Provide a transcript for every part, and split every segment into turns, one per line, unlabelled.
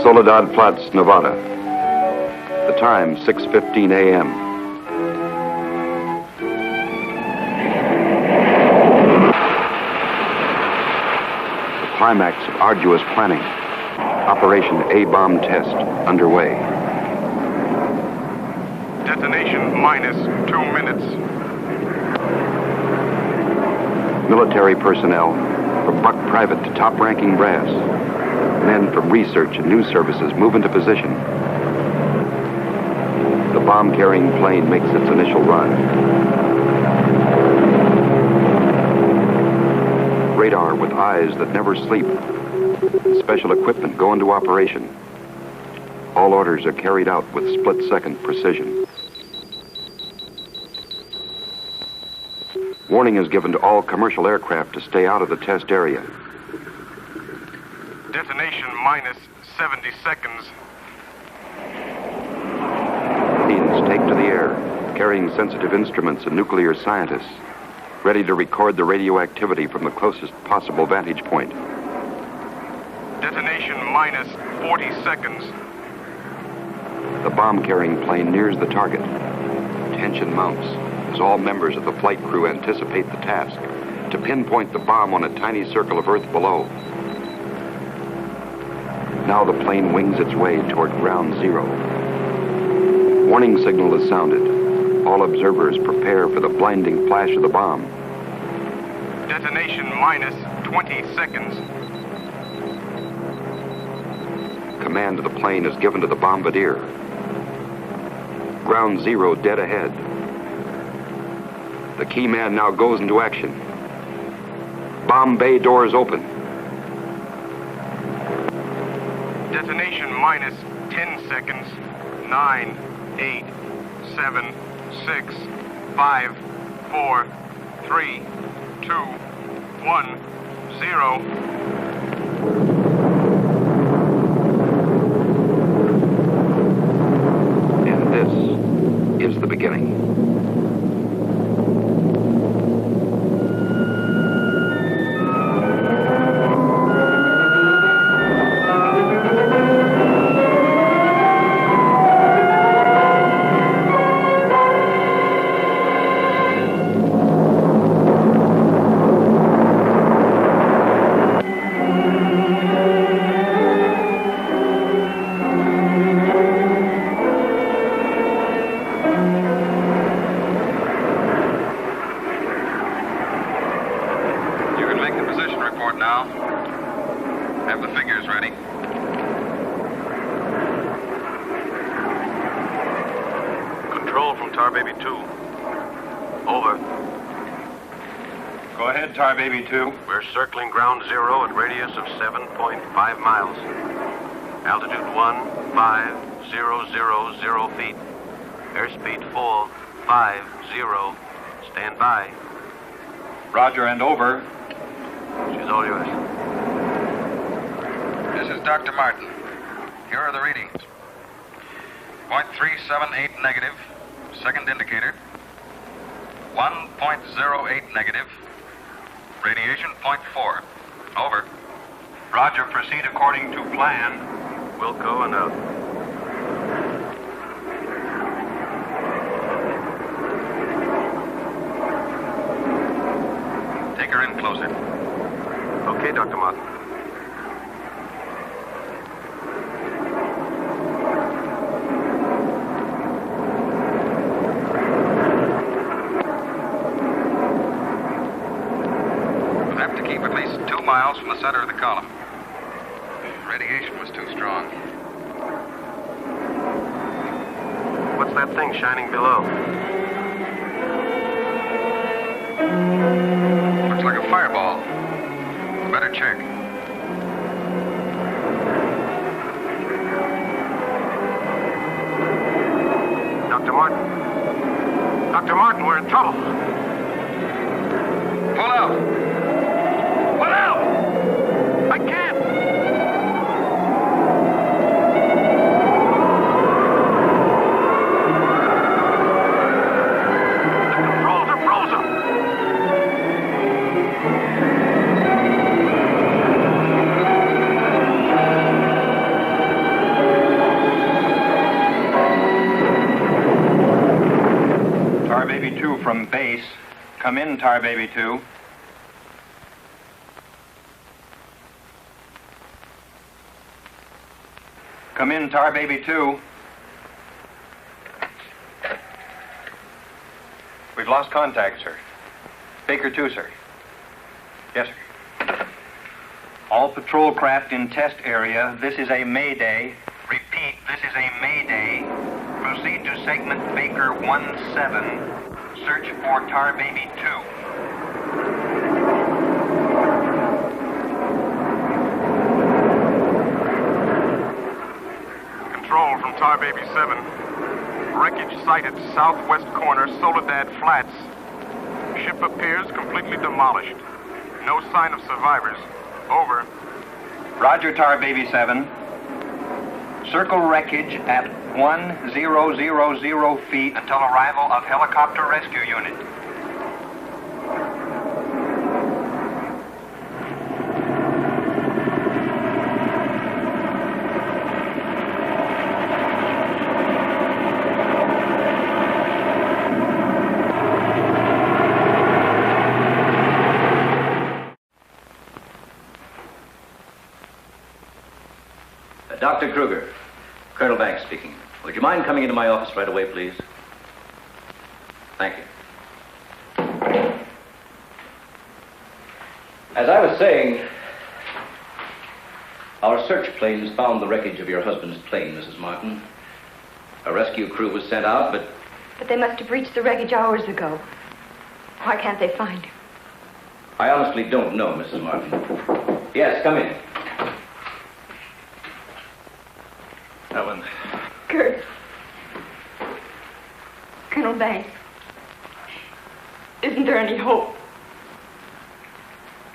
Soledad Flats, Nevada. The time, 6:15 a.m. The climax of arduous planning. Operation A-bomb test underway.
Detonation minus 2 minutes.
Military personnel, from buck private to top-ranking brass. Men from research and news services move into position. The bomb-carrying plane makes its initial run. Radar with eyes that never sleep. Special equipment go into operation. All orders are carried out with split-second precision. Warning is given to all commercial aircraft to stay out of the test area.
Detonation minus 70 seconds.
Planes take to the air, carrying sensitive instruments and nuclear scientists, ready to record the radioactivity from the closest possible vantage point.
Detonation minus 40 seconds.
The bomb-carrying plane nears the target. Tension mounts as all members of the flight crew anticipate the task, to pinpoint the bomb on a tiny circle of Earth below. Now the plane wings its way toward ground zero. Warning signal is sounded. All observers prepare for the blinding flash of the bomb.
Detonation minus 20 seconds.
Command of the plane is given to the bombardier. Ground zero dead ahead. The key man now goes into action. Bomb bay doors open.
Detonation minus 10 seconds. 9, 8, 7, 6, 5, 4, 3, 2, 1, 0.
And this is the beginning.
Baby 2.
We're circling ground zero at radius of 7.5 miles. Altitude 15,000 feet. Airspeed full 50. Stand by.
Roger and over.
She's all yours.
This is Dr. Martin. Here are the readings. 0.378 negative. Second indicator. 1.08 negative. Radiation 0.4. Over.
Roger, proceed according to plan.
Wilco and out.
Take her in closer.
Okay, Dr. Martin.
Miles from the center of the column. Radiation was too strong.
What's that thing shining below?
Looks like a fireball. Better check.
Dr. Martin. Dr. Martin, we're in trouble.
Pull out.
I can't! The controls are frozen!
from base. Come in, Tar Baby 2. Come in, Tar Baby 2. We've lost contact, sir. Baker 2, sir. Yes, sir. All patrol craft in test area. This is a mayday. Repeat, this is a mayday. Proceed to segment Baker 17. Search for Tar Baby 2. Control from Tar Baby 7. Wreckage sighted southwest corner, Soledad Flats. Ship appears completely demolished. No sign of survivors. Over. Roger, Tar Baby 7. Circle wreckage at 1000 feet until arrival of helicopter rescue unit.
Dr. Kruger, Colonel Banks speaking. Would you mind coming into my office right away, please? Thank you. As I was saying, our search planes found the wreckage of your husband's plane, Mrs. Martin. A rescue crew was sent out, but...
But they must have reached the wreckage hours ago. Why can't they find him?
I honestly don't know, Mrs. Martin. Yes, come in. Ellen.
Gert. Colonel Banks. Isn't there any hope?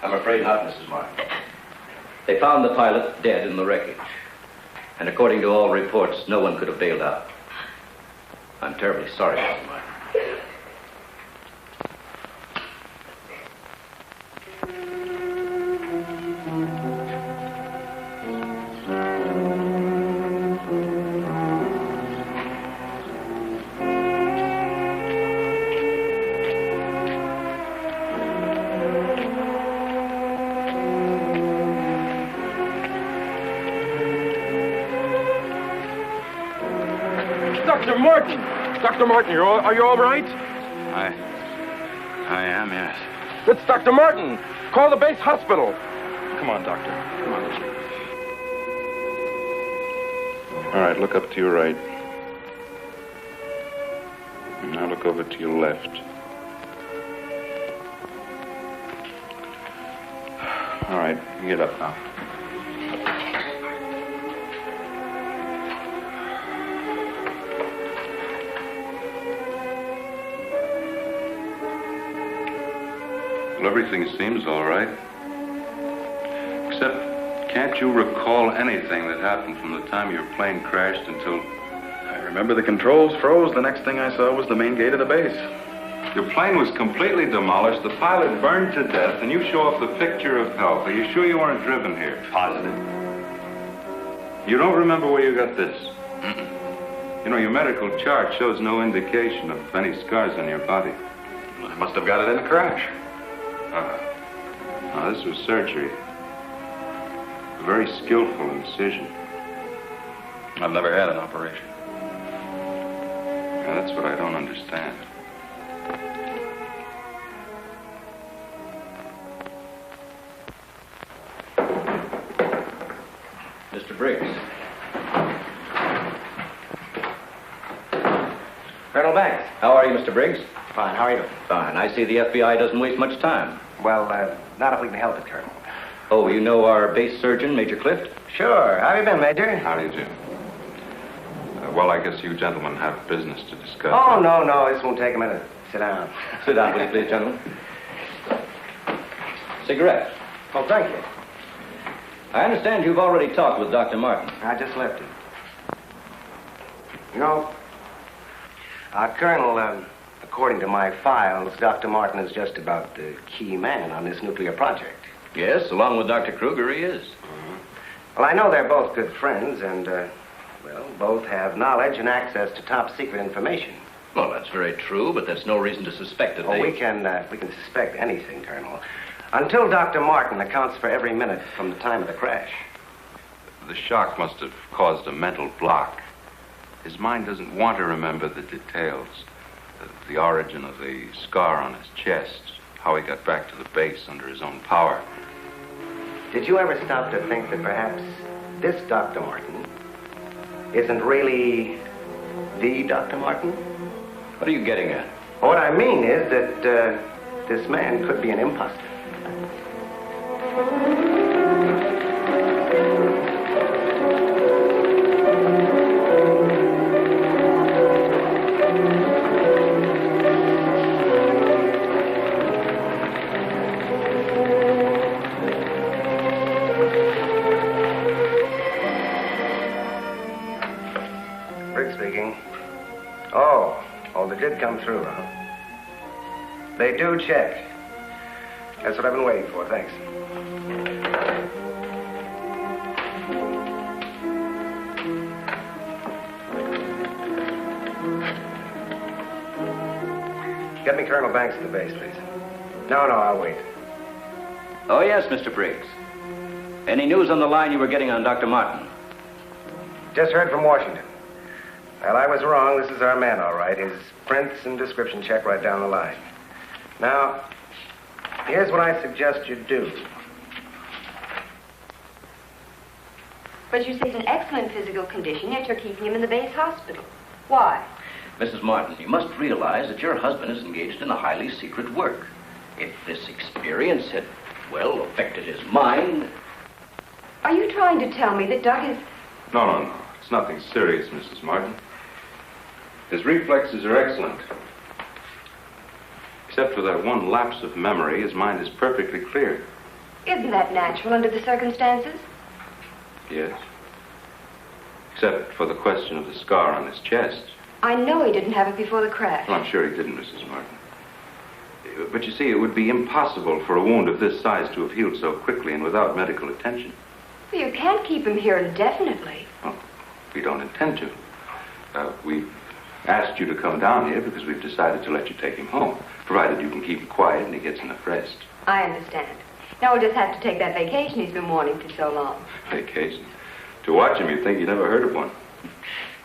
I'm afraid not, Mrs. Martin. They found the pilot dead in the wreckage. And according to all reports, no one could have bailed out. I'm terribly sorry, Mrs. Martin.
Dr. Martin, are you all right?
I am, yes.
It's Dr. Martin. Call the base hospital.
Come on, Doctor. Come on.
All right, look up to your right. And now look over to your left. All right, get up now. Well, everything seems all right. Except, can't you recall anything that happened from the time your plane crashed until...
I remember the controls froze. The next thing I saw was the main gate of the base.
Your plane was completely demolished, the pilot burned to death, and you show off the picture of health. Are you sure you weren't driven here?
Positive.
You don't remember where you got this?
Mm-mm.
You know, your medical chart shows no indication of any scars on your body.
I must have got it in a crash.
Now, this was surgery. A very skillful incision.
I've never had an operation.
Now, that's what I don't understand.
Mr. Briggs. Colonel Banks. How are you, Mr. Briggs?
Fine. How are you?
Fine. I see the FBI doesn't waste much time.
Well, not if we can help it, Colonel.
Oh, you know our base surgeon, Major Clift?
Sure. How have you been, Major?
How do you do? Well, I guess you gentlemen have business to discuss.
Oh, no. This won't take a minute. Sit down.
Sit down, will you please, gentlemen? Cigarette.
Oh, thank you.
I understand you've already talked with Dr. Martin.
I just left him. You know, Colonel, according to my files, Dr. Martin is just about the key man on this nuclear project.
Yes, along with Dr. Kruger, he is.
Mm-hmm. Well, I know they're both good friends, and, both have knowledge and access to top-secret information.
Well, that's very true, but that's no reason to suspect that
Oh, we can suspect anything, Colonel. Until Dr. Martin accounts for every minute from the time of the crash.
The shock must have caused a mental block. His mind doesn't want to remember the details. The origin of the scar on his chest, how he got back to the base under his own power.
Did you ever stop to think that perhaps this Dr. Martin isn't really the Dr. Martin?
What are you getting at?
What I mean is that this man could be an imposter. Did come through, huh? They do check. That's what I've been waiting for, thanks. Get me Colonel Banks at the base, please. No, I'll wait.
Oh, yes, Mr. Briggs. Any news on the line you were getting on Dr. Martin?
Just heard from Washington. Well, I was wrong. This is our man, all right. His prints and description check right down the line. Now, here's what I suggest you do.
But you say he's in excellent physical condition, yet you're keeping him in the base hospital. Why?
Mrs. Martin, you must realize that your husband is engaged in a highly secret work. If this experience had, well, affected his mind...
Are you trying to tell me that Doug is...
No. It's nothing serious, Mrs. Martin. His reflexes are excellent. Except for that one lapse of memory, his mind is perfectly clear.
Isn't that natural under the circumstances?
Yes. Except for the question of the scar on his chest.
I know he didn't have it before the crash.
Well, I'm sure he didn't, Mrs. Martin. But you see, it would be impossible for a wound of this size to have healed so quickly and without medical attention.
Well, you can't keep him here indefinitely.
Well, we don't intend to. We've asked you to come down here because we've decided to let you take him home, provided you can keep him quiet and he gets enough rest.
I understand. Now we'll just have to take that vacation he's been wanting for so long.
Vacation? To watch him, you'd think you never heard of one.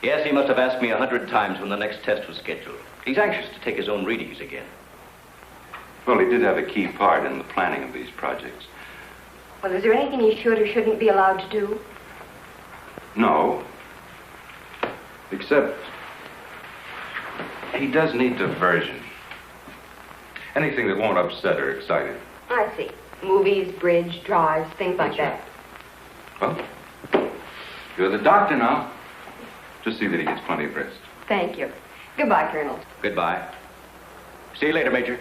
Yes, he must have asked me 100 times when the next test was scheduled. He's anxious to take his own readings again.
Well, he did have a key part in the planning of these projects.
Well, is there anything he should or shouldn't be allowed to do?
No. Except he does need diversion. Anything that won't upset or excite him.
I see. Movies, bridge, drives, things like that.
Well, you're the doctor now. Just see that he gets plenty of rest.
Thank you. Goodbye, Colonel.
Goodbye. See you later, Major.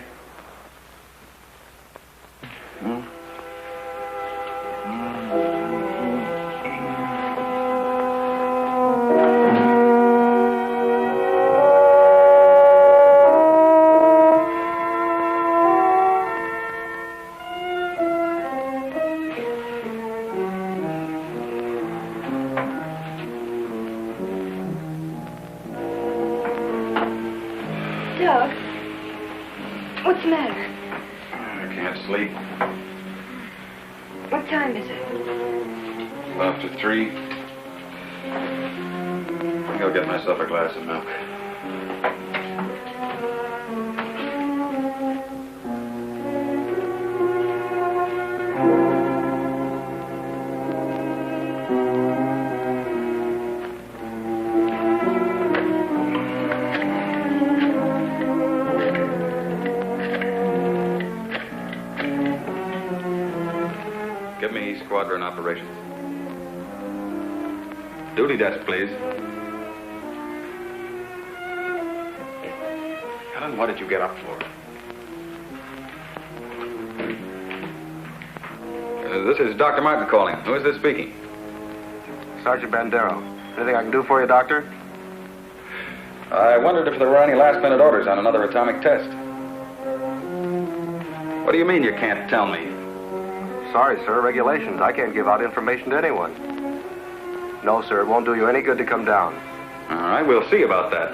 Doug, what's the matter?
I can't sleep.
What time is it?
Well, after 3. I think I'll get myself a glass of milk. Give me squadron operations. Duty desk, please. Helen, what did you get up for? This is Dr. Martin calling. Who is this speaking?
Sergeant Bandero. Anything I can do for you, Doctor?
I wondered if there were any last-minute orders on another atomic test. What do you mean you can't tell me?
Sorry, sir. Regulations. I can't give out information to anyone. No, sir. It won't do you any good to come down.
All right, we'll see about that.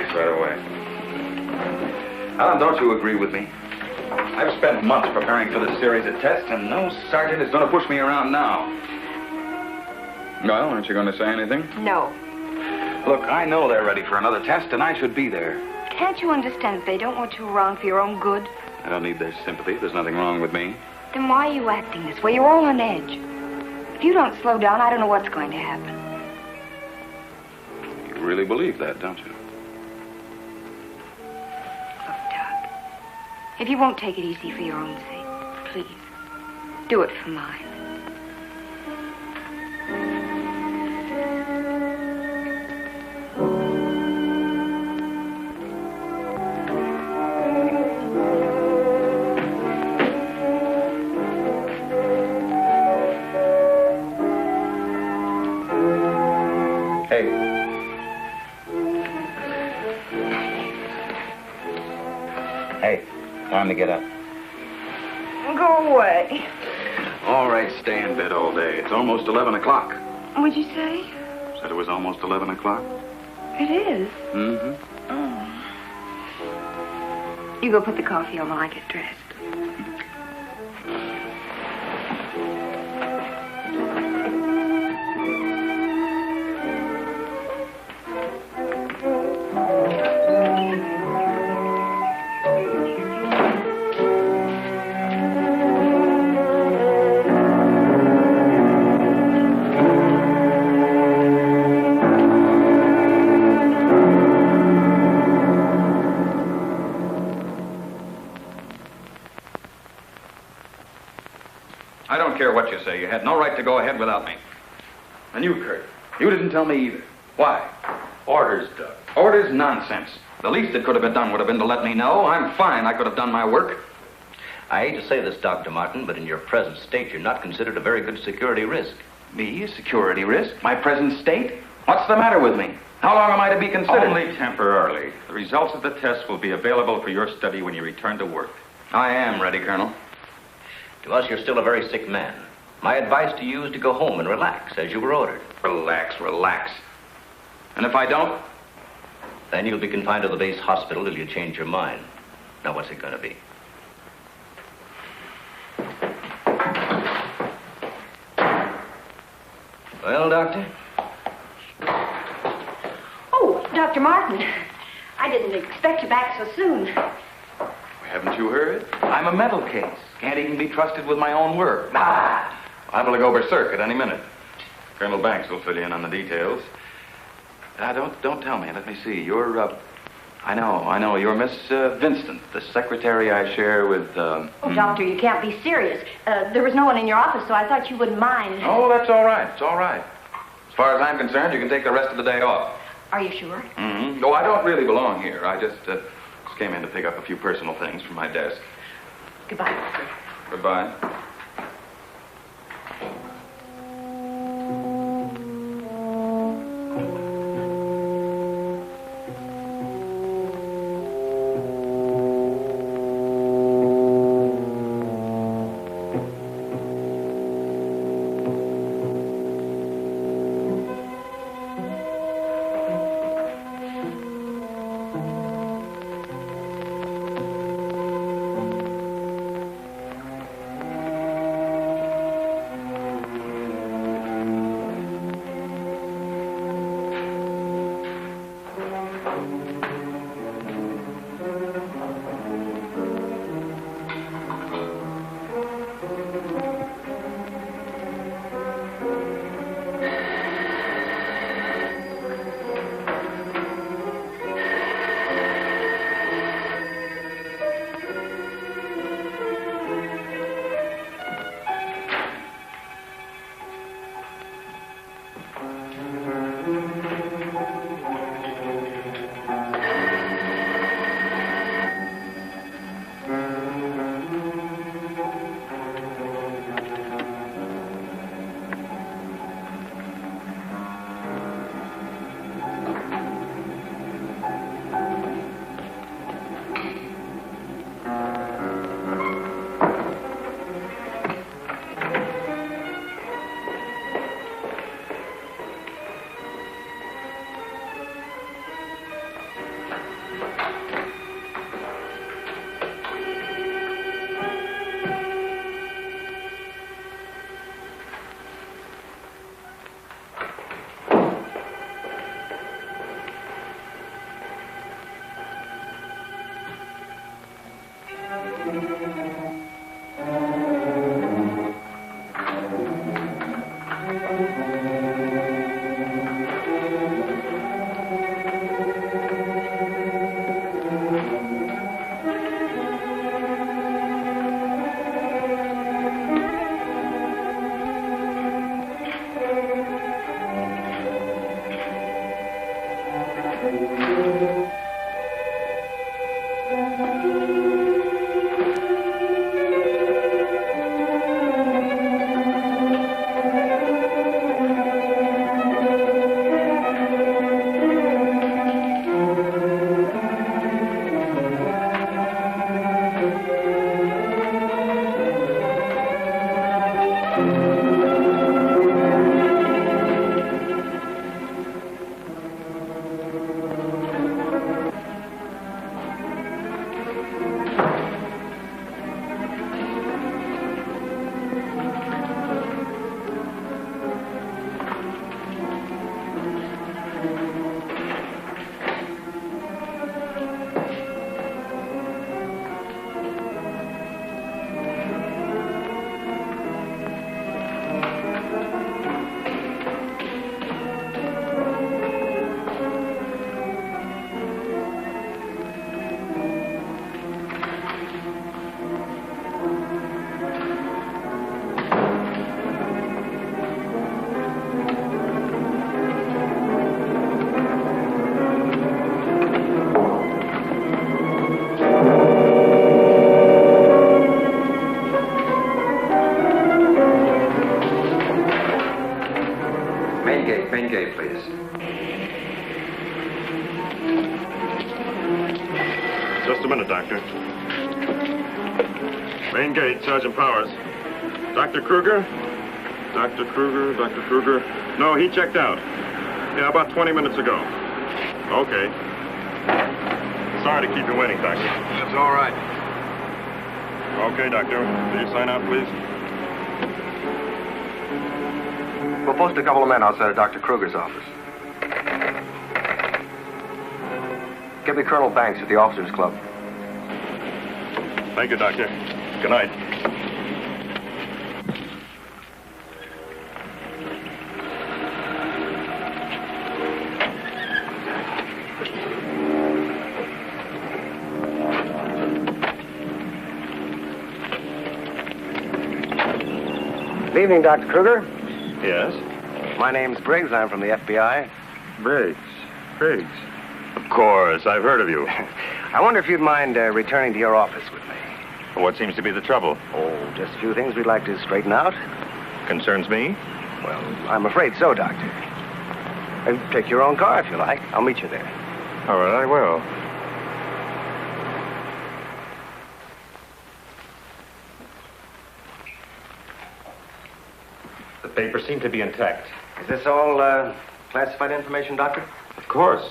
thanks right away. Alan, don't you agree with me? I've spent months preparing for this series of tests, and no sergeant is going to push me around now. Well, aren't you going to say anything?
No.
Look, I know they're ready for another test, and I should be there.
Can't you understand that they don't want you around for your own good?
I don't need their sympathy. There's nothing wrong with me.
Then why are you acting this way? You're all on edge. If you don't slow down, I don't know what's going to happen.
You really believe that, don't you?
Look, Doug, if you won't take it easy for your own sake, please, do it for mine.
Time to get up.
Go away.
All right, stay in bed all day. It's almost 11 o'clock.
What'd you say?
Said it was almost 11 o'clock.
It is?
Mm-hmm.
Oh. You go put the coffee on while I get dressed.
What you say. You had no right to go ahead without me. And you, Kurt, you didn't tell me either. Why? Orders, Doug. Orders? Nonsense. The least that could have been done would have been to let me know. I'm fine. I could have done my work.
I hate to say this, Dr. Martin, but in your present state, you're not considered a very good security risk.
Me? A security risk? My present state? What's the matter with me? How long am I to be considered?
Only temporarily. The results of the test will be available for your study when you return to work.
I am ready, Colonel.
To us, you're still a very sick man. My advice to you is to go home and relax, as you were ordered.
Relax, relax. And if I don't?
Then you'll be confined to the base hospital till you change your mind. Now, what's it going to be? Well, Doctor?
Oh, Dr. Martin. I didn't expect you back so soon.
Haven't you heard? I'm a mental case. Can't even be trusted with my own work. Liable to go berserk at any minute. Colonel Banks will fill you in on the details. Don't tell me. Let me see. You're, I know. You're Miss Vincent, the secretary I share with,
Oh, Doctor, you can't be serious. There was no one in your office, so I thought you wouldn't mind.
Oh, that's all right. It's all right. As far as I'm concerned, you can take the rest of the day off.
Are you sure?
Mm-hmm. Oh, I don't really belong here. I just came in to pick up a few personal things from my desk.
Goodbye, Doctor.
Goodbye.
Main gate, please.
Just a minute, Doctor. Main gate, Sergeant Powers. Dr. Kruger? Dr. Kruger? No, he checked out. Yeah, about 20 minutes ago. Okay. Sorry to keep you waiting, Doctor.
That's all right.
Okay, Doctor. Will you sign out, please?
We'll post a couple of men outside of Dr. Kruger's office. Get me Colonel Banks at the Officers Club.
Thank you, Doctor. Good night.
Good evening, Dr. Kruger.
Yes?
My name's Briggs. I'm from the FBI.
Briggs. Of course, I've heard of you.
I wonder if you'd mind returning to your office with me.
What seems to be the trouble?
Oh, just a few things we'd like to straighten out.
Concerns me?
Well, I'm afraid so, Doctor. Take your own car if you like. I'll meet you there.
All right, I will.
The papers seem to be intact.
Is this all classified information, Doctor?
Of course.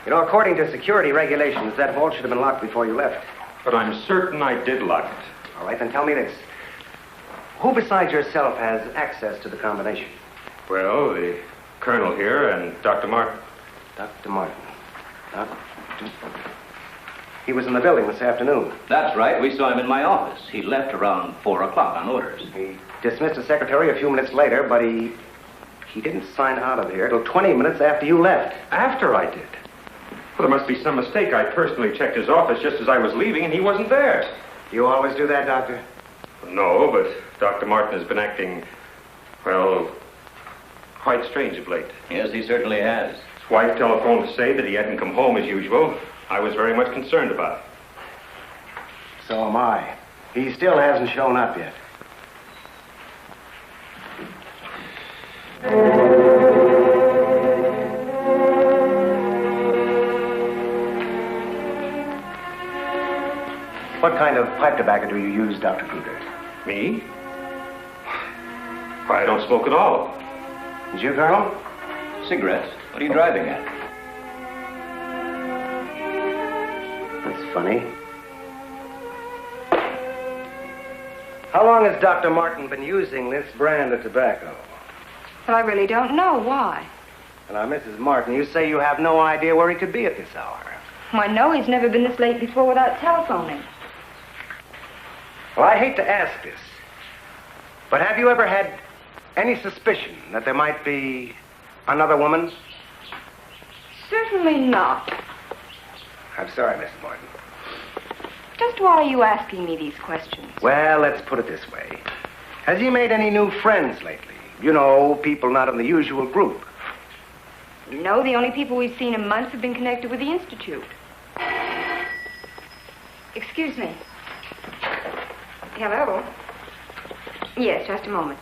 You know, according to security regulations, that vault should have been locked before you left.
But I'm certain I did lock it.
All right, then tell me this. Who besides yourself has access to the combination?
Well, the colonel here and Dr. Martin.
Dr. Martin. He was in the building this afternoon.
That's right. We saw him in my office. He left around 4 o'clock on orders.
He dismissed his secretary a few minutes later, but he didn't sign out of here till 20 minutes after you left.
After I did? Well, there must be some mistake. I personally checked his office just as I was leaving, and he wasn't there.
You always do that, Doctor?
No, but Dr. Martin has been acting, well, quite strange of late.
Yes, he certainly has.
His wife telephoned to say that he hadn't come home as usual. I was very much concerned about it.
So am I. He still hasn't shown up yet. What kind of pipe tobacco do you use, Dr. Kruger?
Me? Why, I don't smoke at all.
Did you, Colonel?
Cigarettes? What are you driving at?
That's funny. How long has Dr. Martin been using this brand of tobacco?
Well, I really don't know. Why?
Now, Mrs. Martin, you say you have no idea where he could be at this hour.
Well, I know he's never been this late before without telephoning.
Well, I hate to ask this, but have you ever had any suspicion that there might be another woman?
Certainly not.
I'm sorry, Mrs. Martin.
Just why are you asking me these questions?
Well, let's put it this way. Has he made any new friends lately? You know, people not in the usual group.
No, the only people we've seen in months have been connected with the Institute. Excuse me. Hello? Yes, just a moment.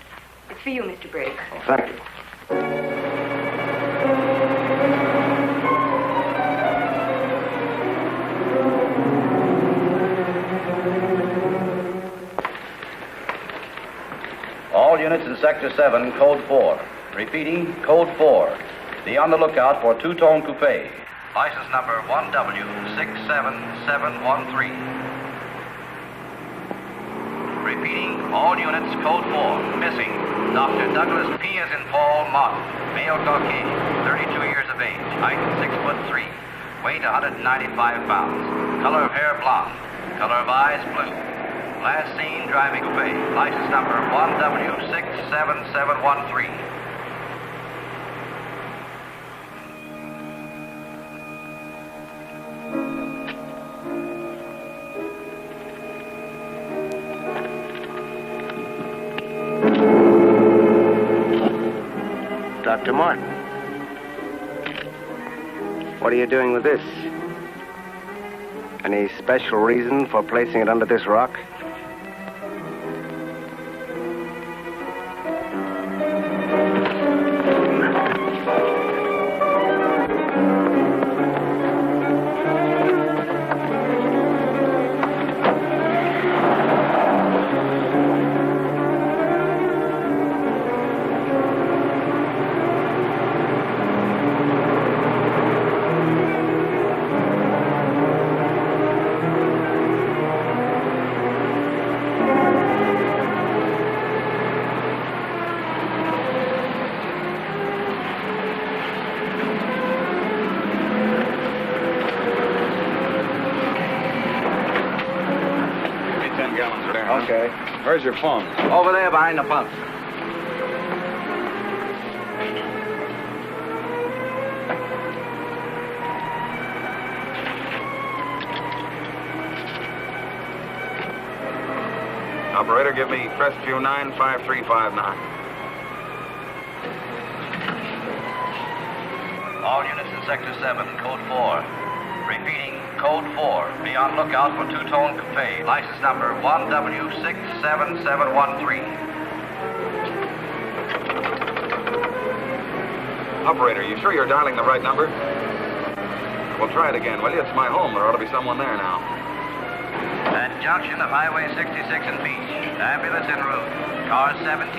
It's for you, Mr. Briggs.
Oh, thank you.
All units in Sector 7, Code 4. Repeating, Code 4. Be on the lookout for two-tone coupe. License number 1W67713. Repeating, all units, Code 4. Missing, Dr. Douglas P. as in Paul Martin. Male Caucasian, 32 years of age. Height 6'3". Weight 195 pounds. Color of hair blonde. Color of eyes blue. Last seen driving coupe. License number 1W67713.
Dr. Martin. What are you doing with this? Any special reason for placing it under this rock?
Okay. Where's your phone?
Over there behind the pump.
Operator, give me Crestview 95359.
All units in Sector 7, Code 4. Repeating, Code 4. Be on lookout for two-tone coupe. License number 1W67713.
Operator, you sure you're dialing the right number? Well, try it again, will you? It's my home. There ought to be someone there now.
At junction of Highway 66 and Beach. Ambulance en route. Car 17,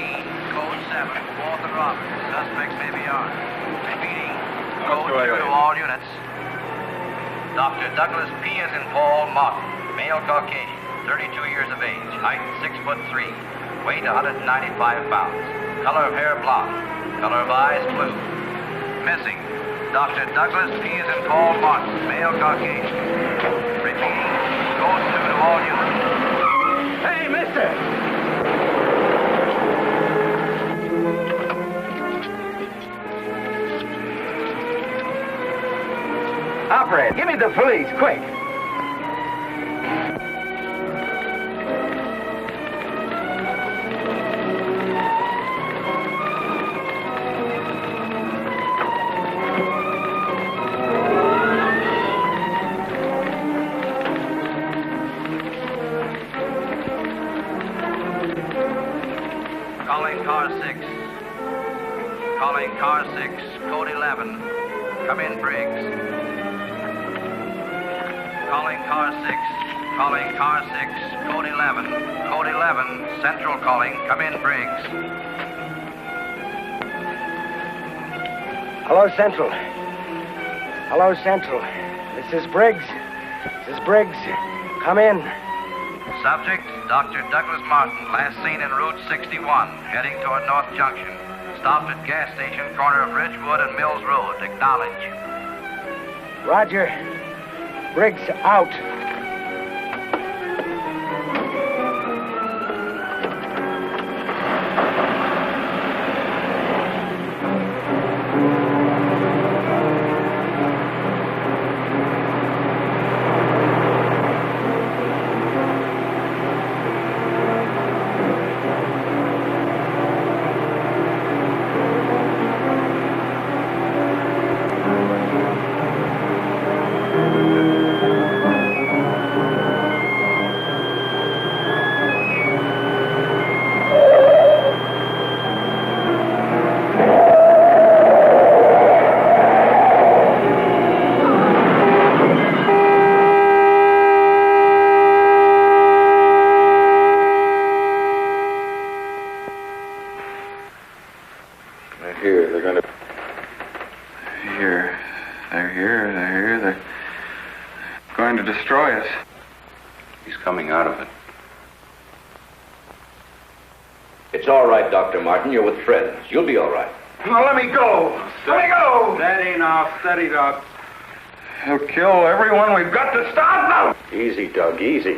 Code 7, 4th and Roberts. Suspects may be armed. Repeating, Code 2 to all units. Dr. Douglas P. as in Paul Martin. Male Caucasian, 32 years of age. Height 6'3". Weight 195 pounds. Color of hair blonde. Color of eyes blue. Missing, Dr. Douglas P. as in Paul Martin. Male Caucasian. Repeating, Code 2 to all units.
Hey, mister! Operator, give me the police, quick!
Calling car 6. Calling car 6, Code 11. Come in, Briggs. Calling car 6. Calling car 6, Code 11. Code 11, Central calling. Come in, Briggs.
Hello, Central. Hello, Central. This is Briggs. This is Briggs. Come in.
Subject, Dr. Douglas Martin, last seen en Route 61, heading toward North Junction. Stopped at gas station, corner of Ridgewood and Mills Road. Acknowledge.
Roger. Briggs out.
He's coming out of it.
It's all right, Dr. Martin. You're with friends. You'll be all right.
Now, let me go. Let me go.
Steady now, steady, Doc.
He'll kill everyone. We've got to stop now.
Easy, Doug, easy.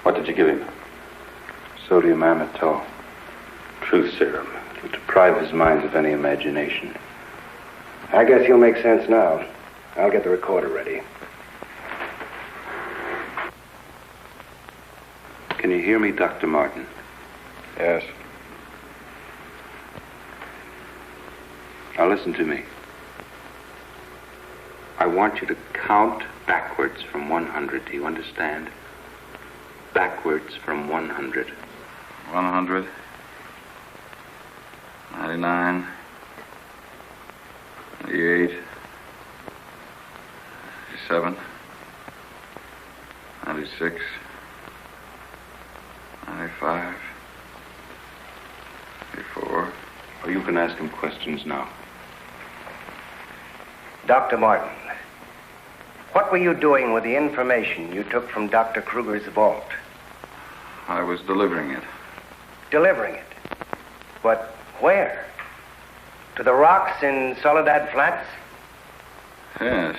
What did you give him? Sodium amytal. Truth serum. It will deprive his mind of any imagination.
I guess he'll make sense now. I'll get the recorder ready.
Can you hear me, Dr. Martin?
Yes.
Now listen to me. I want you to count backwards from 100. Do you understand? Backwards from 100.
100. 99. 98. 97. 96. 95. 94.
Oh, you can ask him questions now.
Dr. Martin, what were you doing with the information you took from Dr. Kruger's vault?
I was delivering it.
Delivering it? But where? To the rocks in Soledad Flats?
Yes.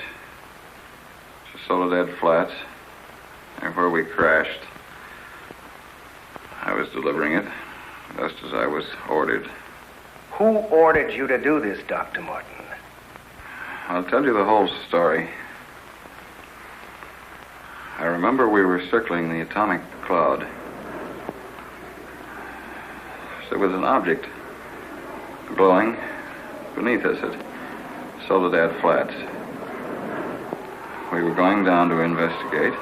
To Soledad Flats, and where we crashed. I was delivering it, just as I was ordered.
Who ordered you to do this, Dr. Martin?
I'll tell you the whole story. I remember we were circling the atomic cloud. There was an object glowing beneath us at Soledad Flats. We were going down to investigate.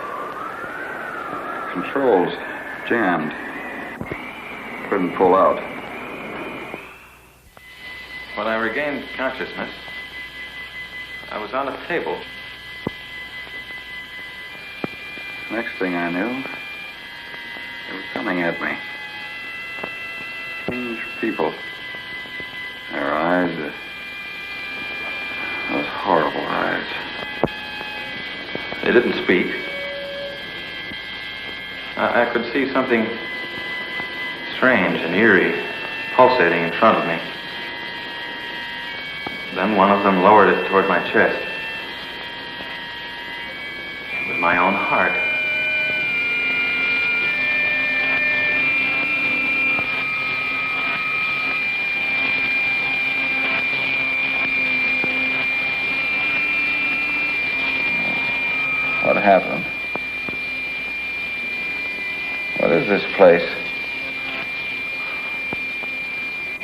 Controls jammed. Couldn't pull out. When I regained consciousness, I was on a table. Next thing I knew, they were coming at me. Strange people. Their eyes, those horrible eyes. They didn't speak. I could see something strange and eerie pulsating in front of me. Then one of them lowered it toward my chest. It was my own heart. What happened? What is this place?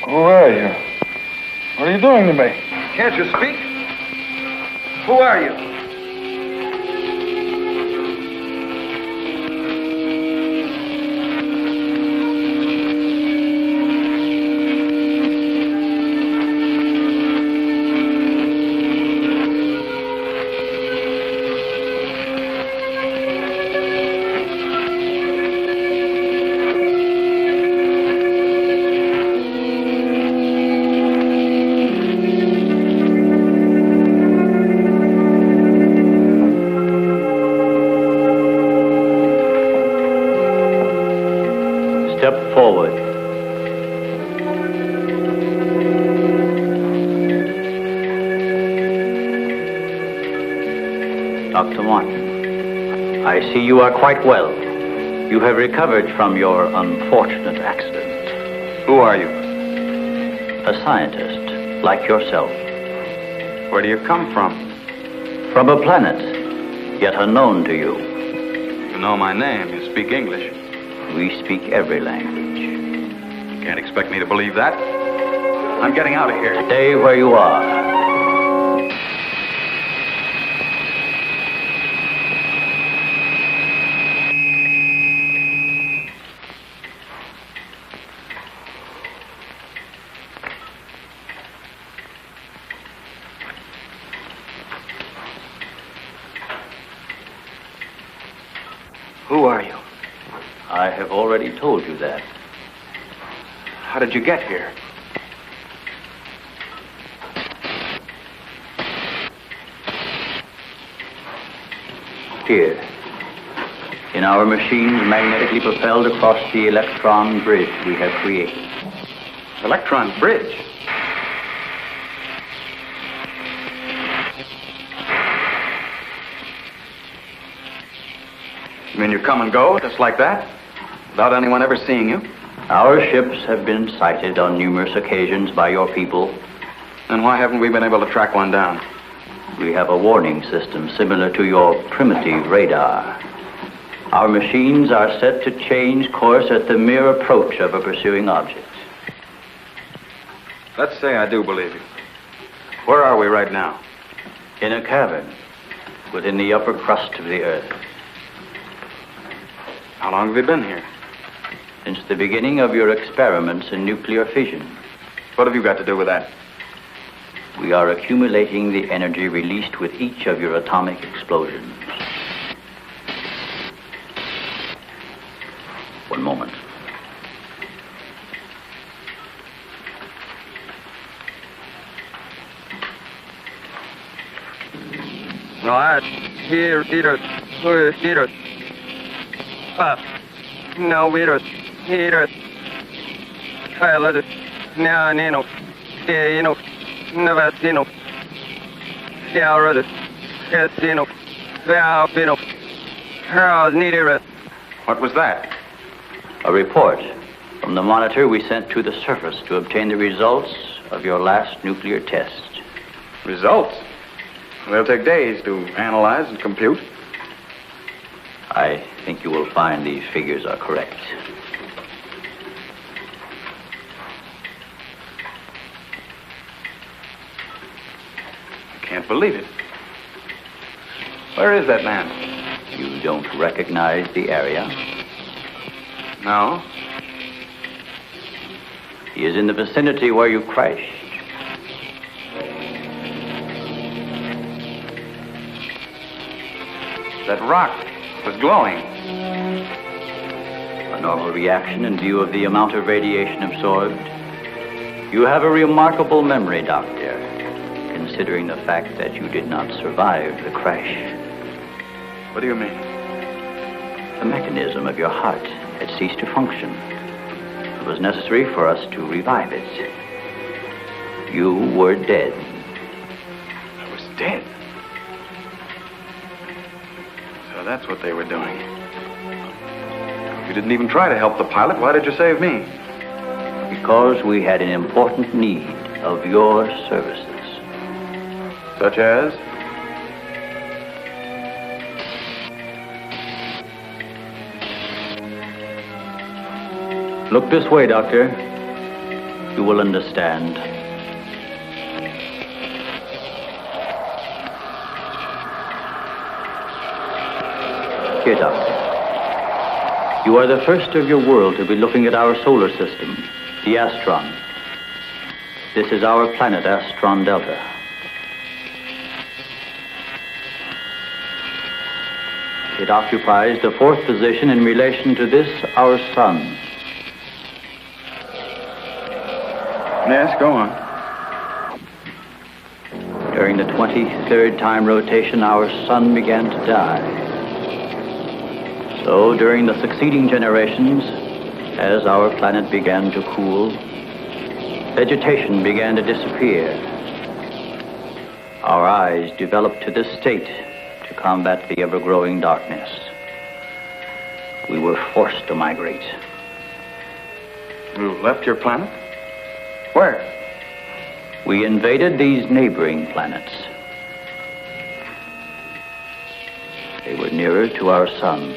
Who are you? What are you doing to me?
Can't you speak? Who are you?
Dr. Martin, I see you are quite well. You have recovered from your unfortunate accident.
Who are you?
A scientist, like yourself.
Where do you come from?
From a planet, yet unknown to you.
You know my name. You speak English.
We speak every language.
You can't expect me to believe that. I'm getting out of here.
Stay where you are.
Who are you?
I have already told you that.
How did you get here?
Here. In our machines magnetically propelled across the electron bridge we have created.
Electron bridge? You mean you come and go just like that? Without anyone ever seeing you?
Our ships have been sighted on numerous occasions by your people.
Then why haven't we been able to track one down?
We have a warning system similar to your primitive radar. Our machines are set to change course at the mere approach of a pursuing object.
Let's say I do believe you. Where are we right now?
In a cavern within the upper crust of the Earth.
How long have you been here?
Since the beginning of your experiments in nuclear fission.
What have you got to do with that?
We are accumulating the energy released with each of your atomic explosions. One moment.
No, I here it. No, virus. Here. I let it. Now, Nino. Nino. Never, Nino. Yeah, rather. Yes, Nino. Yeah, Nino. How needed it.
What was that?
A report from the monitor we sent to the surface to obtain the results of your last nuclear test.
Results? They'll take days to analyze and compute.
I think you will find these figures are correct.
I can't believe it. Where is that man?
You don't recognize the area?
No.
He is in the vicinity where you crashed.
That rock was glowing.
A normal reaction in view of the amount of radiation absorbed. You have a remarkable memory, Doctor, considering the fact that you did not survive the crash.
What do you mean?
The mechanism of your heart had ceased to function. It was necessary for us to revive it. You were dead.
I was dead? So that's what they were doing. You didn't even try to help the pilot. Why did you save me?
Because we had an important need of your services.
Such as?
Look this way, Doctor. You will understand. Here, Doctor. You are the first of your world to be looking at our solar system, the Astron. This is our planet, Astron Delta. It occupies the 4th position in relation to this, our sun.
Yes, go on.
During the 23rd time rotation, our sun began to die. So, during the succeeding generations, as our planet began to cool, vegetation began to disappear. Our eyes developed to this state to combat the ever-growing darkness. We were forced to migrate.
You left your planet? Where?
We invaded these neighboring planets. They were nearer to our sun.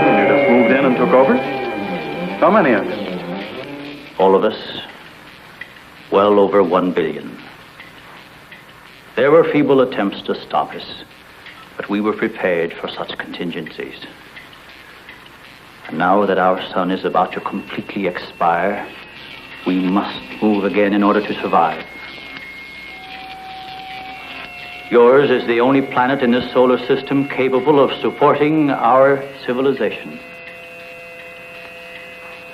You just moved in and took over? How many of you?
All of us, well over 1 billion. There were feeble attempts to stop us, but we were prepared for such contingencies. Now that our sun is about to completely expire, we must move again in order to survive. Yours is the only planet in this solar system capable of supporting our civilization.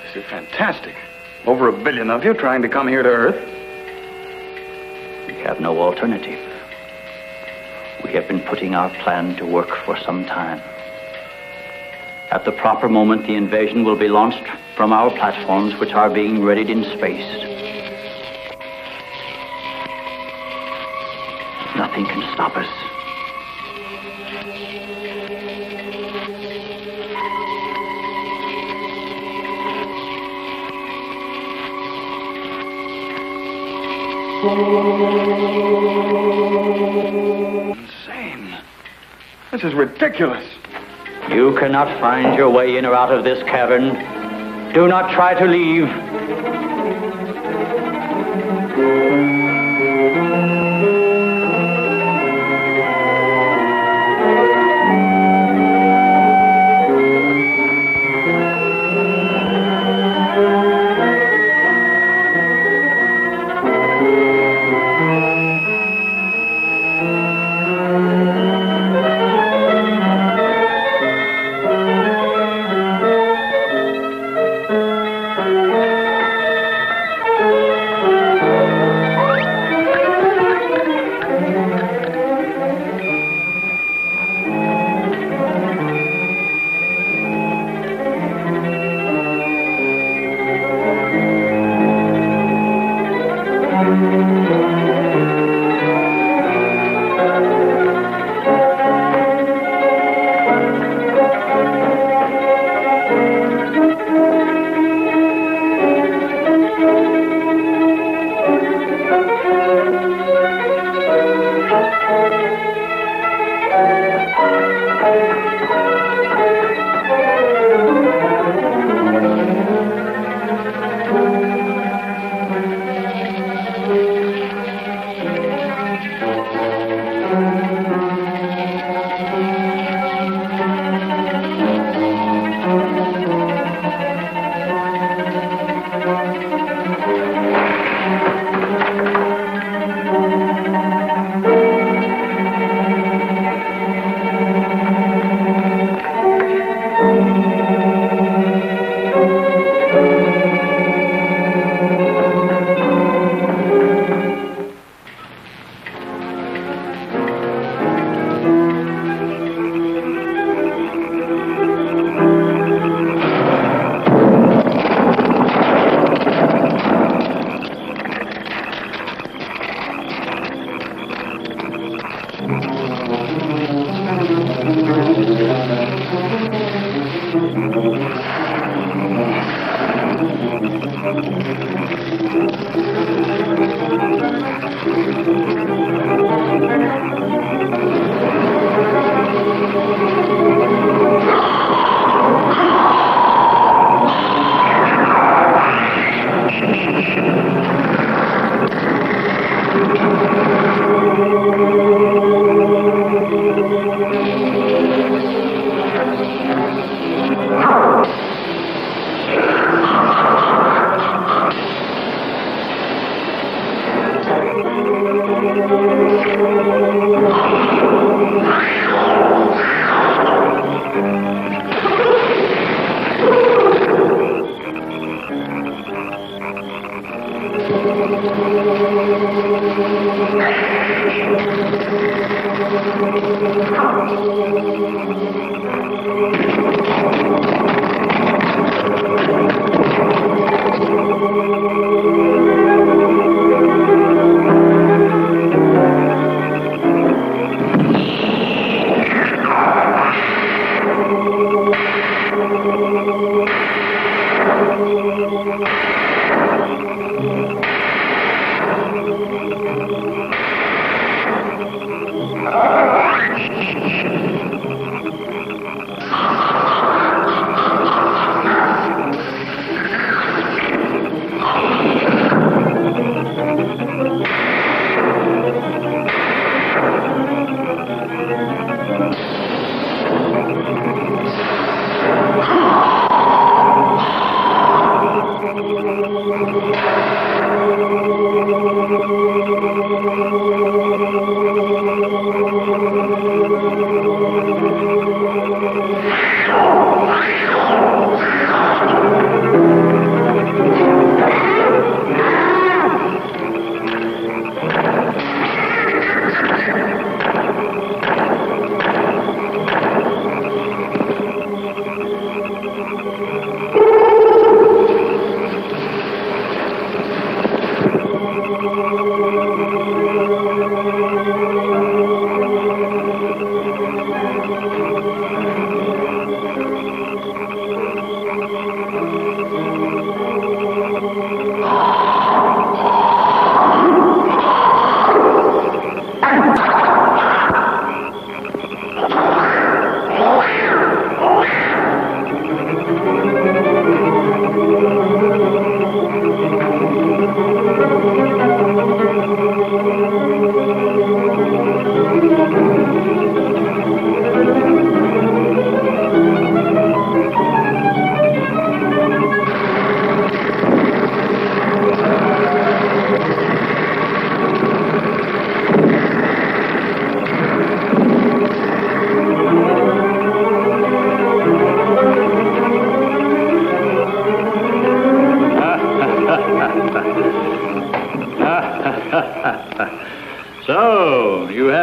This is fantastic. Over 1 billion of you trying to come here to Earth.
We have no alternative. We have been putting our plan to work for some time. At the proper moment, the invasion will be launched from our platforms, which are being readied in space. Nothing can stop us.
Insane. This is ridiculous.
You cannot find your way in or out of this cavern. Do not try to leave.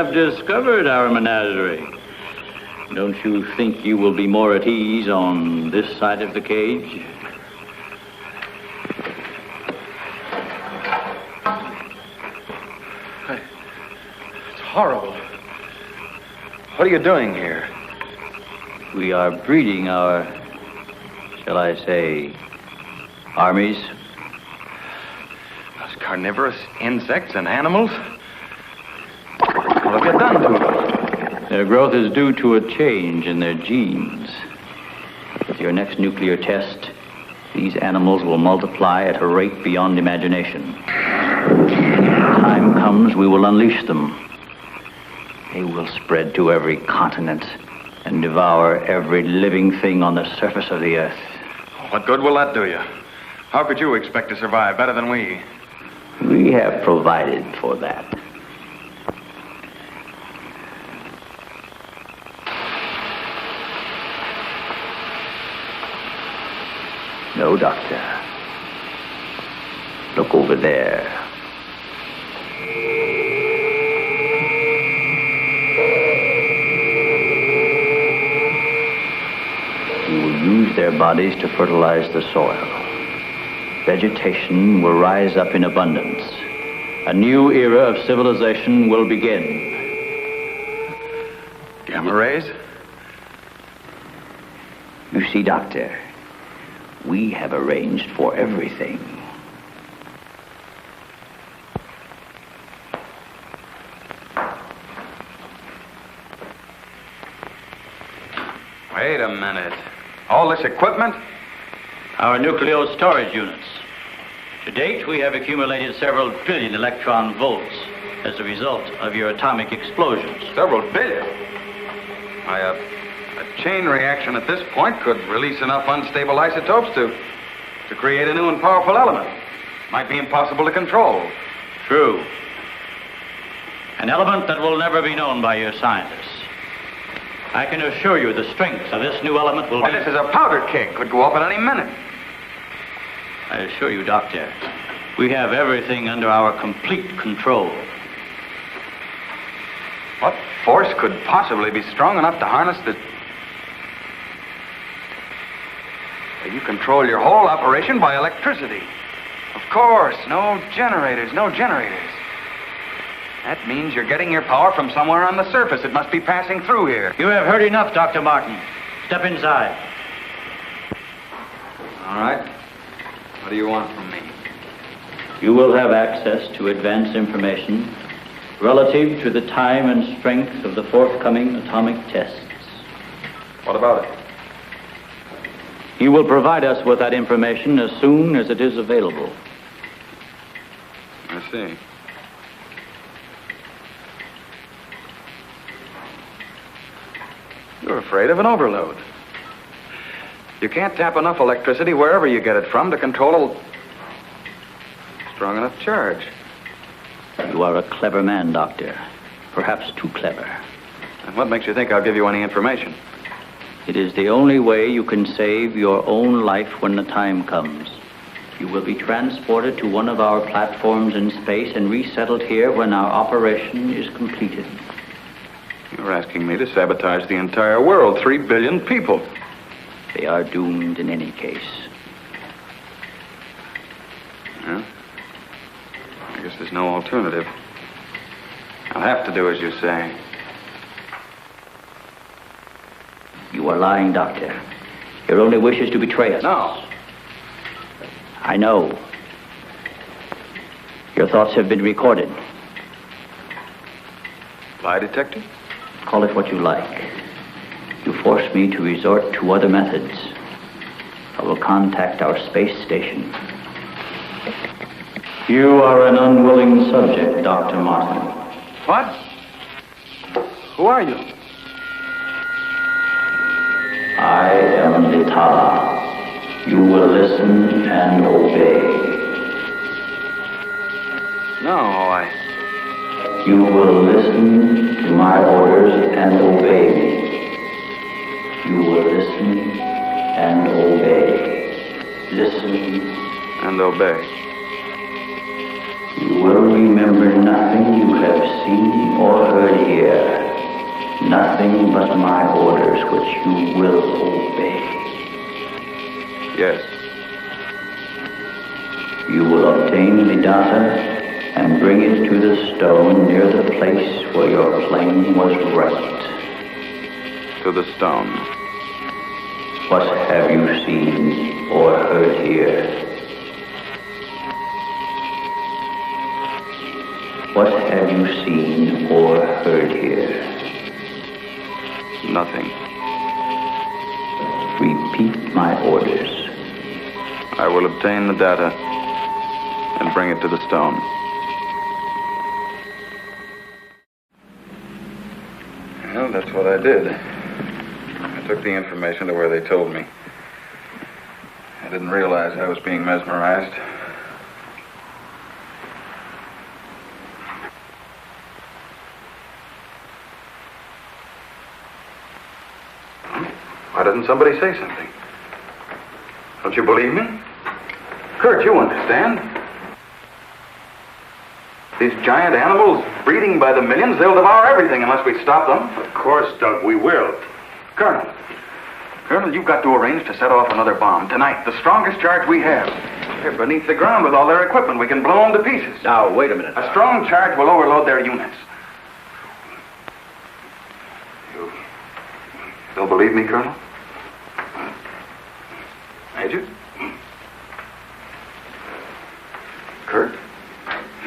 have discovered our menagerie. Don't you think you will be more at ease on this side of the cage?
It's horrible. What are you doing here?
We are breeding our, shall I say, armies.
Those carnivorous insects and animals? What have you done to them?
Their growth is due to a change in their genes. With your next nuclear test, these animals will multiply at a rate beyond imagination. When the time comes, we will unleash them. They will spread to every continent and devour every living thing on the surface of the earth.
What good will that do you? How could you expect to survive better than we?
We have provided for that. No, Doctor. Look over there. We will use their bodies to fertilize the soil. Vegetation will rise up in abundance. A new era of civilization will begin.
Gamma rays?
You see, Doctor, we have arranged for everything.
Wait a minute. All this equipment?
Our nuclear storage units. To date, we have accumulated several billion electron volts as a result of your atomic explosions.
Several billion? A chain reaction at this point could release enough unstable isotopes to create a new and powerful element. Might be impossible to control.
True. An element that will never be known by your scientists. I can assure you the strength of this new element will be...
This is a powder keg. Could go off at any minute.
I assure you, Doctor, we have everything under our complete control.
What force could possibly be strong enough to harness the... You control your whole operation by electricity. Of course, no generators. That means you're getting your power from somewhere on the surface. It must be passing through here.
You have heard enough, Dr. Martin. Step inside.
All right. What do you want from me?
You will have access to advanced information relative to the time and strength of the forthcoming atomic tests.
What about it?
You will provide us with that information as soon as it is available.
I see. You're afraid of an overload. You can't tap enough electricity wherever you get it from to control a strong enough charge.
You are a clever man, Doctor. Perhaps too clever.
And what makes you think I'll give you any information?
It is the only way you can save your own life when the time comes. You will be transported to one of our platforms in space and resettled here when our operation is completed.
You're asking me to sabotage the entire world, 3 billion people.
They are doomed in any case.
Yeah? I guess there's no alternative. I'll have to do as you say.
You are lying, Doctor. Your only wish is to betray us.
No.
I know. Your thoughts have been recorded.
Lie detector?
Call it what you like. You force me to resort to other methods. I will contact our space station. You are an unwilling subject, Dr. Martin.
What? Who are you?
I am Lita. You will listen and obey.
No,
You will listen to my orders and obey me. You will listen and obey. Listen
and obey.
You will remember nothing you have seen. seen or heard here nothing but my orders which you will obey.
Yes.
You will obtain the data and bring it to the stone near the place where your plane was wrecked.
To the stone.
What have you seen or heard here? What have you seen or heard here?
Nothing.
Repeat my orders.
I will obtain the data and bring it to the stone. Well, that's what I did. I took the information to where they told me. I didn't realize I was being mesmerized. Why didn't somebody say something? Don't you believe me? Kurt, you understand. These giant animals breeding by the millions, they'll devour everything unless we stop them.
Of course, Doug, we will.
Colonel, you've got to arrange to set off another bomb tonight. The strongest charge we have. They're beneath the ground with all their equipment. We can blow them to pieces.
Now, wait a minute.
A strong charge will overload their units. You'll believe me, Colonel? Major? Kurt?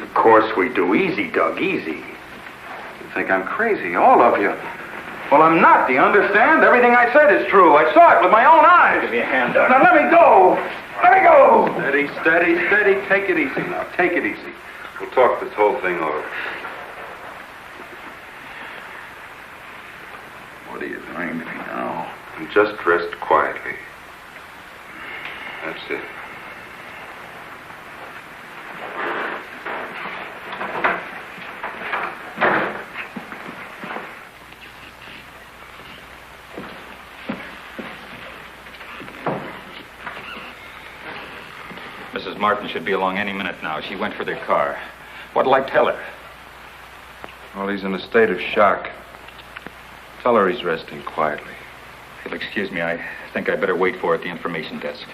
Of course we do. Easy, Doug, easy.
You think I'm crazy, all of you. Well, I'm not, do you understand? Everything I said is true. I saw it with my own eyes.
Give me a hand, Doug.
Now, let me go. Let me go.
Steady. Take it easy now. Take it easy. We'll talk this whole thing over. What are you doing to me now? And just rest quietly. That's it.
Mrs. Martin should be along any minute now. She went for their car. What'll I tell her?
Well, he's in a state of shock. Tell her he's resting quietly.
If you'll excuse me, I think I'd better wait for her at the information desk.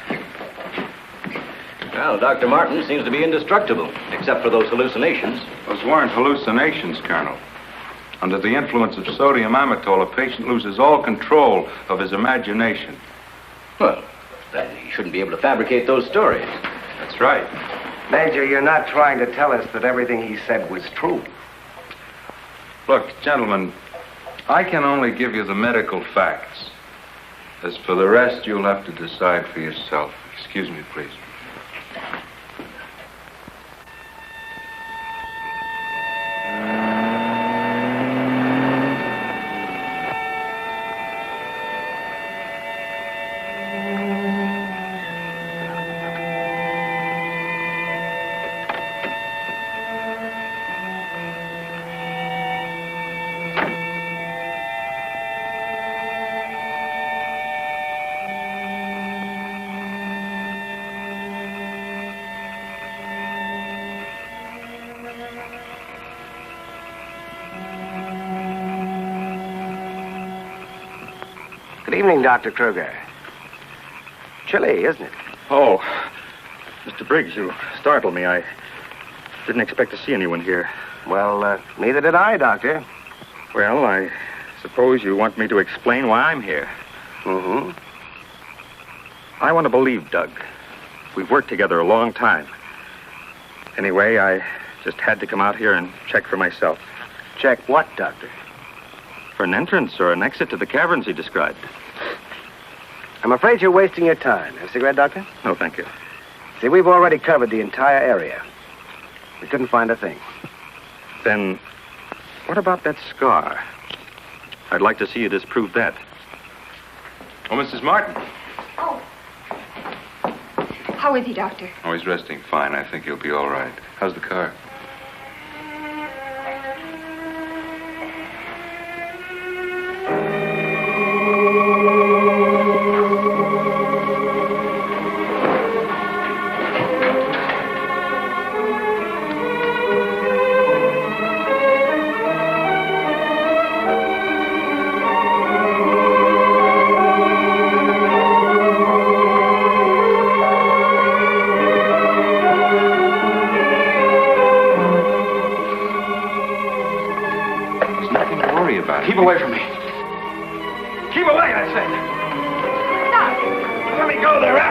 Well, Dr. Martin seems to be indestructible, except for those hallucinations.
Those weren't hallucinations, Colonel. Under the influence of sodium amytal, a patient loses all control of his imagination.
Well, then he shouldn't be able to fabricate those stories.
That's right.
Major, you're not trying to tell us that everything he said was true.
Look, gentlemen, I can only give you the medical facts. As for the rest, you'll have to decide for yourself. Excuse me, please.
Good evening, Dr. Kruger. Chilly, isn't it?
Oh, Mr. Briggs, you startled me. I didn't expect to see anyone here.
Well, neither did I, Doctor.
Well, I suppose you want me to explain why I'm here.
Mm-hmm.
I want to believe Doug. We've worked together a long time. Anyway, I just had to come out here and check for myself.
Check what, Doctor?
For an entrance or an exit to the caverns he described.
I'm afraid you're wasting your time. Have a cigarette, Doctor?
No, thank you.
See, we've already covered the entire area. We couldn't find a thing.
Then, what about that scar? I'd like to see you disprove that.
Oh, Mrs. Martin.
Oh. How is he, Doctor?
Oh, he's resting fine. I think he'll be all right. How's the car?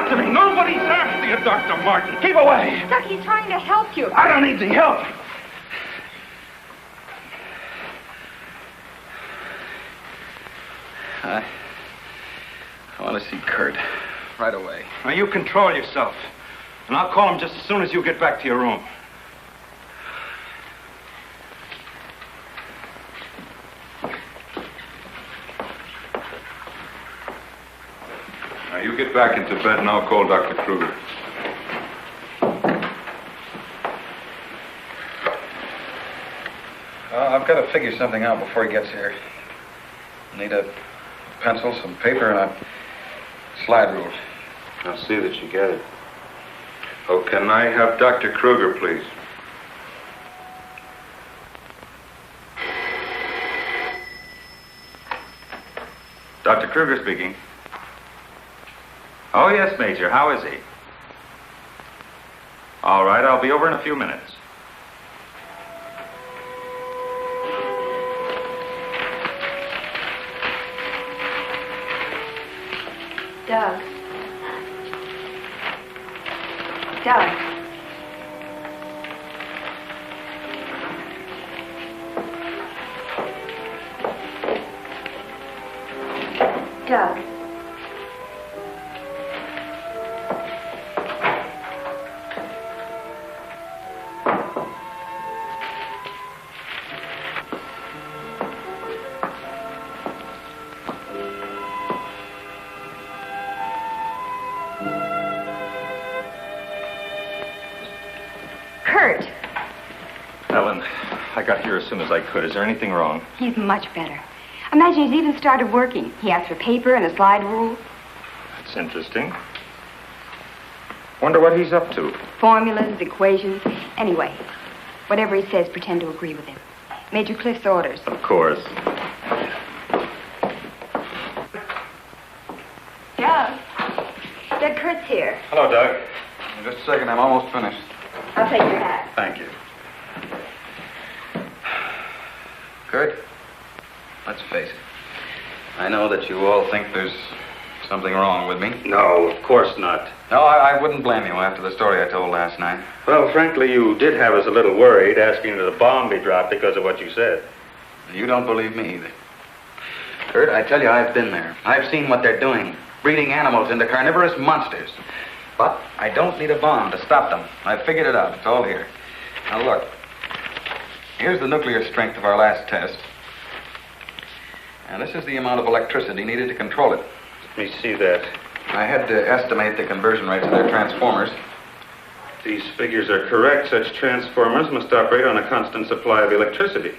after me. Nobody's after you, Dr. Martin. Keep away.
Doc, he's trying to help you.
I don't need the help. I want to see Kurt right away.
Now, you control yourself. And I'll call him just as soon as you get back to your room.
Now, you get back into bed and I'll call Dr. Kruger.
I've got to figure something out before he gets here. I need a pencil, some paper, and a slide rule.
I'll see that you get it. Oh, can I have Dr. Kruger, please?
Dr. Kruger speaking. Oh, yes, Major. How is he? All right, I'll be over in a few minutes.
Doug. Doug. Doug.
Helen, I got here as soon as I could. Is there anything wrong?
He's much better. Imagine he's even started working. He asked for paper and a slide rule.
That's interesting. Wonder what he's up to.
Formulas, equations. Anyway, whatever he says, pretend to agree with him. Major Cliff's orders.
Of course.
Doug. Doug, Kurt's here.
Hello, Doug. Just a second, I'm almost finished.
I'll take your hat.
Thank you. Kurt, let's face it. I know that you all think there's something wrong with me.
No, of course not.
No, I wouldn't blame you after the story I told last night.
Well, frankly, you did have us a little worried, asking that a bomb be dropped because of what you said.
You don't believe me either. Kurt, I tell you, I've been there. I've seen what they're doing, breeding animals into carnivorous monsters. But I don't need a bomb to stop them. I've figured it out. It's all here. Now, look. Here's the nuclear strength of our last test. And this is the amount of electricity needed to control it.
Let me see that.
I had to estimate the conversion rates of their transformers.
If these figures are correct, such transformers must operate on a constant supply of electricity.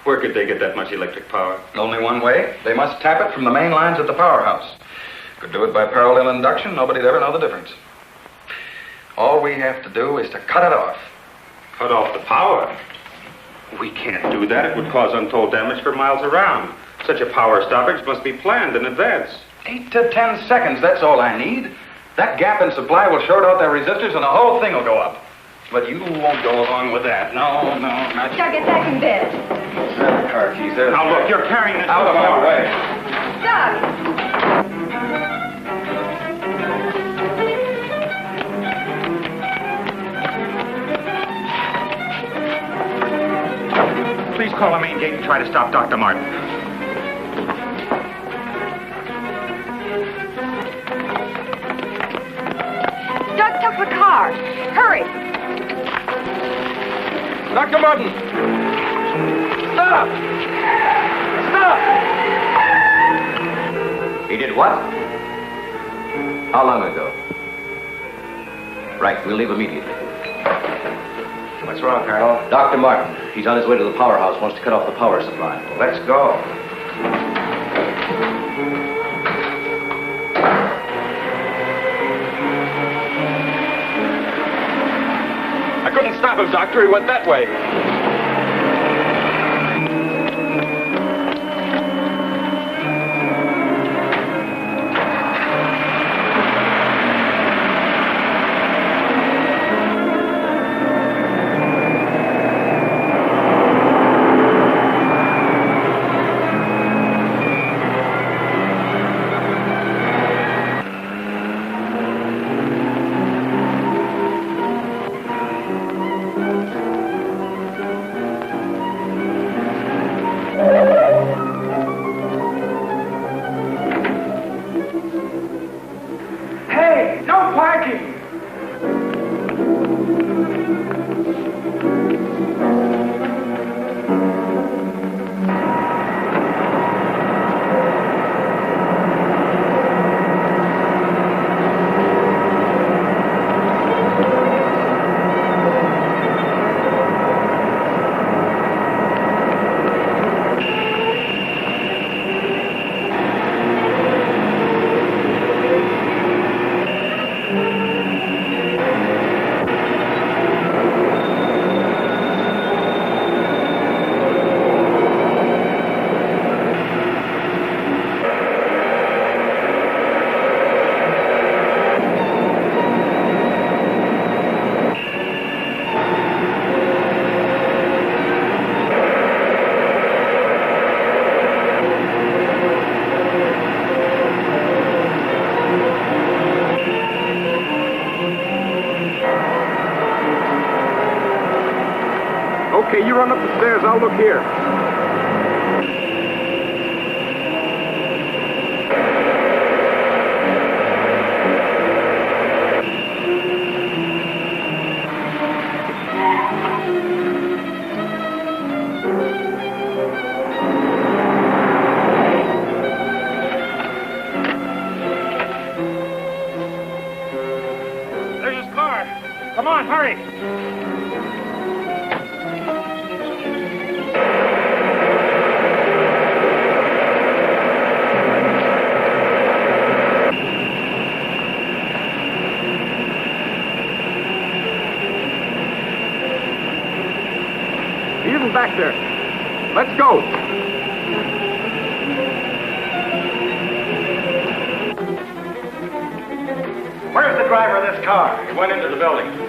Where could they get that much electric power?
Only one way. They must tap it from the main lines at the powerhouse. Could do it by parallel induction. Nobody'd ever know the difference. All we have to do is to cut it off.
Cut off the power? We can't do that. It would cause untold damage for miles around. Such a power stoppage must be planned in advance.
8 to 10 seconds, that's all I need. That gap in supply will short out their resistors and the whole thing will go up. But you won't go along with that. No, not
Doug, get back in bed.
There the car keys. There.
Now look, you're carrying this
out of my way.
Doug!
Please call the main gate and try to stop Dr. Martin.
Doug took the car. Hurry.
Dr. Martin! Stop! Stop!
He did what? How long ago? Right, we'll leave immediately.
What's wrong, Colonel?
Dr. Martin. He's on his way to the powerhouse, wants to cut off the power supply.
Let's go.
I couldn't stop him, Doctor. He went that way.
run up the stairs. I'll look here. There's his car. Come on, hurry. He isn't back there. Let's go.
Where's the driver of this car?
He went into the building.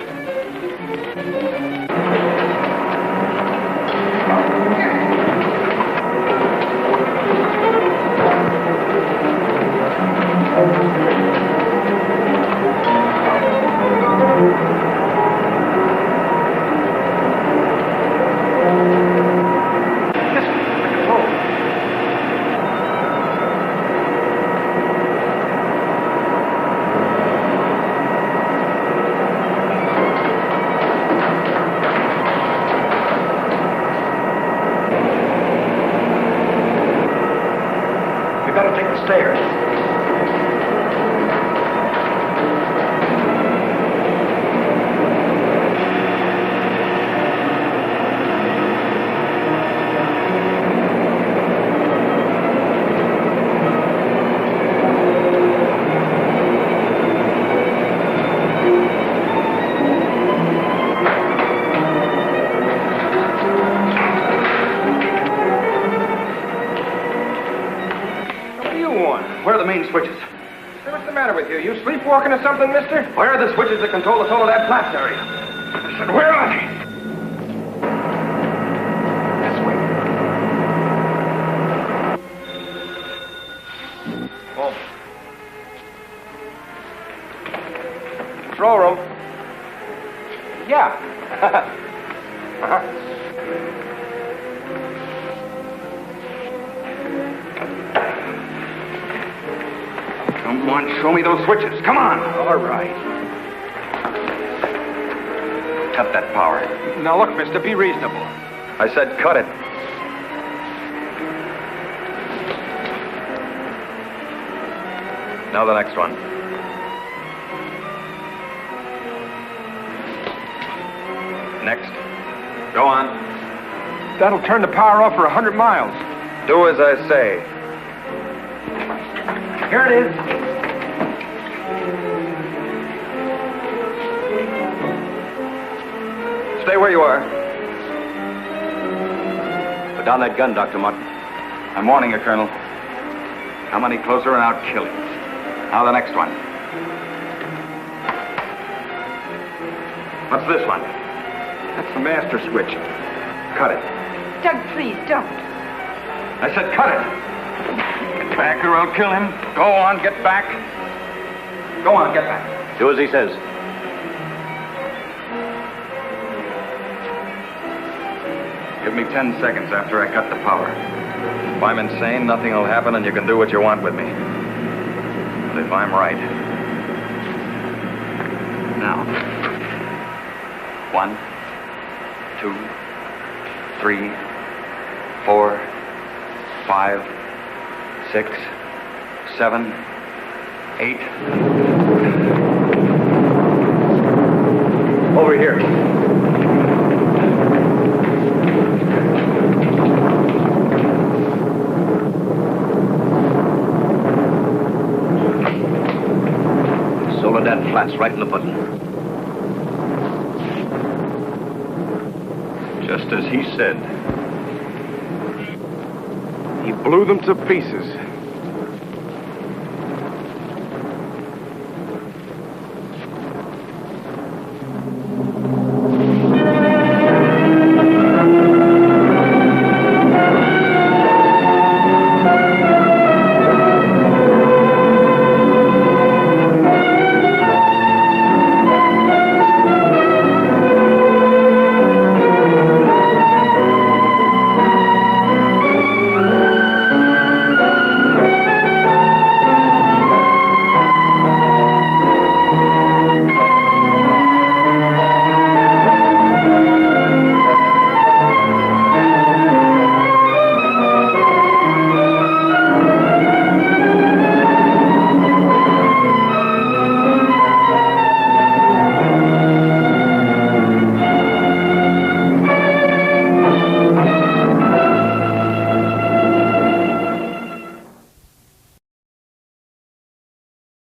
Switches. Hey, what's the matter with you? You sleepwalking or something, mister? Where are the switches that control the Soledad Flats area? I said, where are they? This way. Oh. Control room. Yeah. Uh-huh. Come on, show me those switches. Come on. All right. Cut that power. Now, look, mister, be reasonable. I said cut it. Now the next one. Next. Go on.
That'll turn the power off for 100 miles.
Do as I say. Here it is. Stay where you are. Put down that gun, Dr. Martin. I'm warning you, Colonel. Come any closer and I'll kill you. Now the next one. What's this one? That's the master switch. Cut it.
Doug, please, don't.
I said cut it. Get back or I'll kill him. Go on, get back. Go on, get back.
Do as he says.
Give me 10 seconds after I cut the power. If I'm insane, nothing will happen and you can do what you want with me. But if I'm right... Now. 1, 2, 3, 4, 5, 6, 7, 8. Over here.
Soledad Flats, right in the button.
Just as he said.
He blew them to pieces.